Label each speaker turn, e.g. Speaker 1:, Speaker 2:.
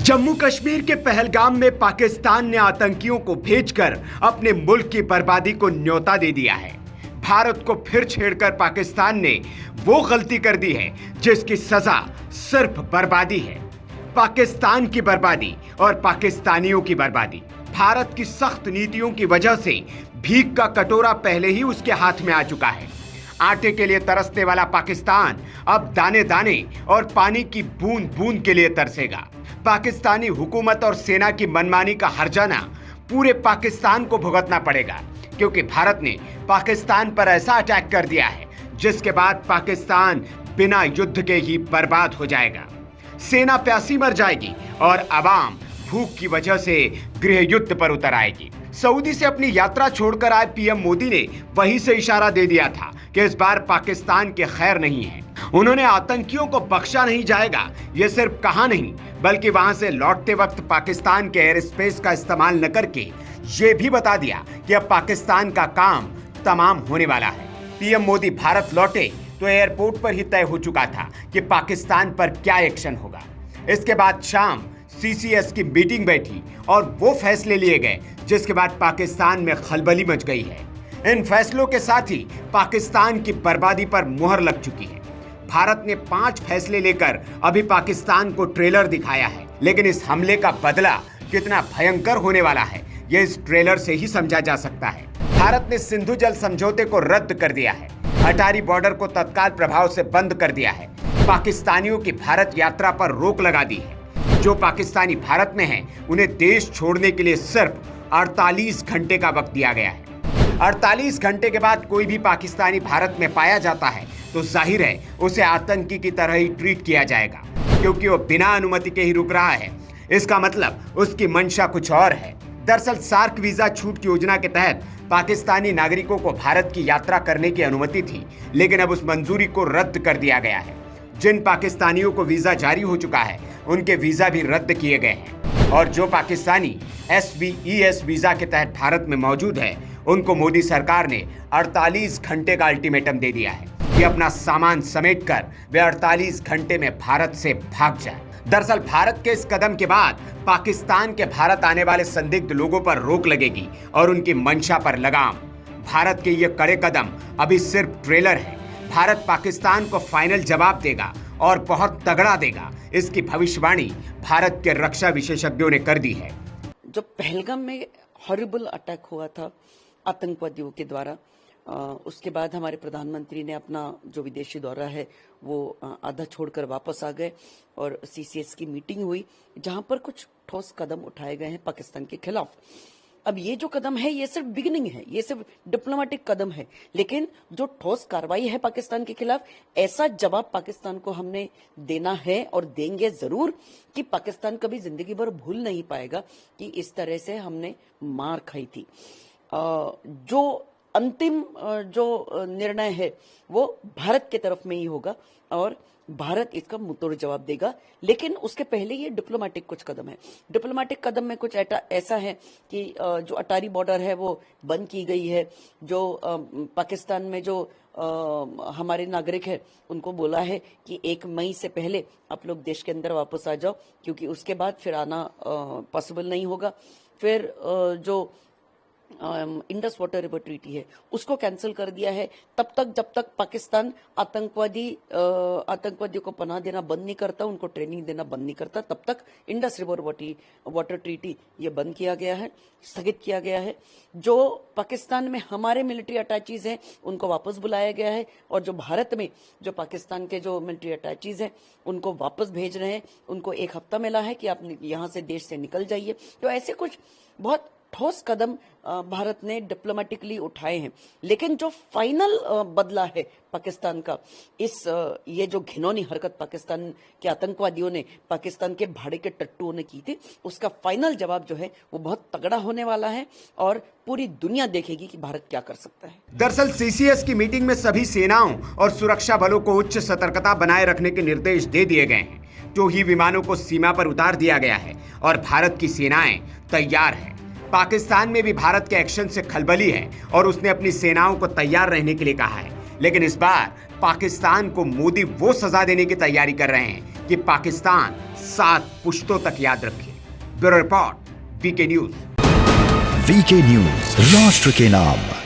Speaker 1: जम्मू कश्मीर के पहलगाम में पाकिस्तान ने आतंकियों को भेजकर अपने मुल्क की बर्बादी को न्योता दे दिया है। भारत को फिर छेड़कर पाकिस्तान ने वो गलती कर दी है जिसकी सजा सिर्फ बर्बादी है। पाकिस्तान की बर्बादी और पाकिस्तानियों की बर्बादी। भारत की सख्त नीतियों की वजह से भीख का कटोरा पहले ही उसके हाथ में आ चुका है। आटे के लिए तरसने वाला पाकिस्तान अब दाने दाने और पानी की बूंद बूंद के लिए तरसेगा। पाकिस्तानी हुकूमत और सेना की मनमानी का हर्जाना पूरे पाकिस्तान को भुगतना पड़ेगा, क्योंकि भारत ने पाकिस्तान पर ऐसा अटैक कर दिया है जिसके बाद पाकिस्तान बिना युद्ध के ही बर्बाद हो जाएगा। सेना प्यासी मर जाएगी और अवाम भूख की वजह से गृह युद्ध पर उतर आएगी। सऊदी से अपनी यात्रा छोड़कर आए पीएम मोदी ने वहीं से इशारा दे दिया था कि इस बार पाकिस्तान के खैर नहीं है। उन्होंने आतंकियों को बख्शा नहीं जाएगा ये सिर्फ कहा नहीं, बल्कि वहां से लौटते वक्त पाकिस्तान के एयर स्पेस का इस्तेमाल न करके ये भी बता दिया कि अब पाकिस्तान का काम तमाम होने वाला है। पीएम मोदी भारत लौटे तो एयरपोर्ट पर ही तय हो चुका था कि पाकिस्तान पर क्या एक्शन होगा। इसके बाद शाम सीसीएस की मीटिंग बैठी और वो फैसले लिए गए जिसके बाद पाकिस्तान में खलबली मच गई है। इन फैसलों के साथ ही पाकिस्तान की बर्बादी पर मुहर लग चुकी है। भारत ने 5 फैसले लेकर अभी पाकिस्तान को ट्रेलर दिखाया है, लेकिन इस हमले का बदला कितना भयंकर होने वाला है यह इस ट्रेलर से ही समझा जा सकता है। भारत ने सिंधु जल समझौते को रद्द कर दिया है। अटारी बॉर्डर को तत्काल प्रभाव से बंद कर दिया है। पाकिस्तानियों की भारत यात्रा पर रोक लगा दी है। जो पाकिस्तानी भारत में हैं, उन्हें देश छोड़ने के लिए सिर्फ 48 घंटे का वक्त दिया गया है। 48 घंटे के बाद कोई भी पाकिस्तानी भारत में पाया जाता है तो जाहिर है उसे आतंकी की तरह ही ट्रीट किया जाएगा, क्योंकि वो बिना अनुमति के ही रुक रहा है। इसका मतलब उसकी मंशा कुछ और है। दरअसल सार्क वीजा छूट योजना के तहत पाकिस्तानी नागरिकों को भारत की यात्रा करने की अनुमति थी, लेकिन अब उस मंजूरी को रद्द कर दिया गया है। जिन पाकिस्तानियों को वीजा जारी हो चुका है उनके वीजा भी रद्द किए गए हैं, और जो पाकिस्तानी SVES वीजा के तहत भारत में मौजूद है उनको मोदी सरकार ने 48 घंटे का अल्टीमेटम दे दिया है कि अपना सामान समेटकर वे 48 घंटे में भारत से भाग जाए। दरअसल भारत के इस कदम के बाद पाकिस्तान के भारत आने वाले संदिग्ध लोगों पर रोक लगेगी और उनकी मंशा पर लगाम। भारत के ये कड़े कदम अभी सिर्फ ट्रेलर है। भारत पाकिस्तान को फाइनल जवाब देगा और बहुत तगड़ा देगा, इसकी भविष्यवाणी भारत के रक्षा विशेषज्ञों ने कर दी है।
Speaker 2: जो पहलगाम में हॉरिबल अटैक हुआ था आतंकवादियों के द्वारा, उसके बाद हमारे प्रधानमंत्री ने अपना जो विदेशी दौरा है वो आधा छोड़कर वापस आ गए और सीसीएस की मीटिंग हुई जहां पर कुछ ठोस कदम उठाए गए हैं पाकिस्तान के खिलाफ। अब ये जो कदम है ये सिर्फ बिगिनिंग है, ये सिर्फ डिप्लोमेटिक कदम है, लेकिन जो ठोस कार्रवाई है पाकिस्तान के खिलाफ, ऐसा जवाब पाकिस्तान को हमने देना है और देंगे जरूर कि पाकिस्तान कभी जिंदगी भर भूल नहीं पाएगा कि इस तरह से हमने मार खाई थी। जो अंतिम जो निर्णय है वो भारत के तरफ में ही होगा और भारत इसका मुंहतोड़ जवाब देगा, लेकिन उसके पहले ये डिप्लोमेटिक कुछ कदम है। डिप्लोमेटिक कदम में कुछ ऐसा है कि जो अटारी बॉर्डर है वो बंद की गई है। जो पाकिस्तान में जो हमारे नागरिक है उनको बोला है कि 1 मई से पहले आप लोग देश के अंदर वापस आ जाओ, क्योंकि उसके बाद फिर आना पॉसिबल नहीं होगा। फिर जो इंडस वाटर रिवर ट्रीटी है उसको कैंसिल कर दिया है। तब तक जब तक पाकिस्तान आतंकवादियों को पनाह देना बंद नहीं करता, उनको ट्रेनिंग देना बंद नहीं करता, तब तक इंडस रिवर वाटर ट्रीटी ये बंद किया गया है, स्थगित किया गया है। जो पाकिस्तान में हमारे मिलिट्री अटैचीज हैं उनको वापस बुलाया गया है, और जो भारत में जो पाकिस्तान के जो मिलिट्री अटैचीज हैं उनको वापस भेज रहे हैं। उनको 1 हफ्ता मिला है कि आप यहाँ से देश से निकल जाइए। तो ऐसे कुछ बहुत ठोस कदम भारत ने डिप्लोमेटिकली उठाए हैं, लेकिन जो फाइनल बदला है पाकिस्तान का, ये जो घिनौनी हरकत पाकिस्तान के आतंकवादियों ने पाकिस्तान के भाड़े के टट्टुओं ने की थी, उसका फाइनल जवाब जो है वो बहुत तगड़ा होने वाला है और पूरी दुनिया देखेगी कि भारत क्या कर सकता है।
Speaker 1: दरअसल सीसीएस की मीटिंग में सभी सेनाओं और सुरक्षा बलों को उच्च सतर्कता बनाए रखने के निर्देश दे दिए गए हैं। जो ही विमानों को सीमा पर उतार दिया गया है और भारत की सेनाएं तैयार है। पाकिस्तान में भी भारत के एक्शन से खलबली है और उसने अपनी सेनाओं को तैयार रहने के लिए कहा है, लेकिन इस बार पाकिस्तान को मोदी वो सजा देने की तैयारी कर रहे हैं कि पाकिस्तान 7 पुश्तों तक याद रखिए। Bureau report, VK news.
Speaker 3: VK news, राष्ट्र के नाम।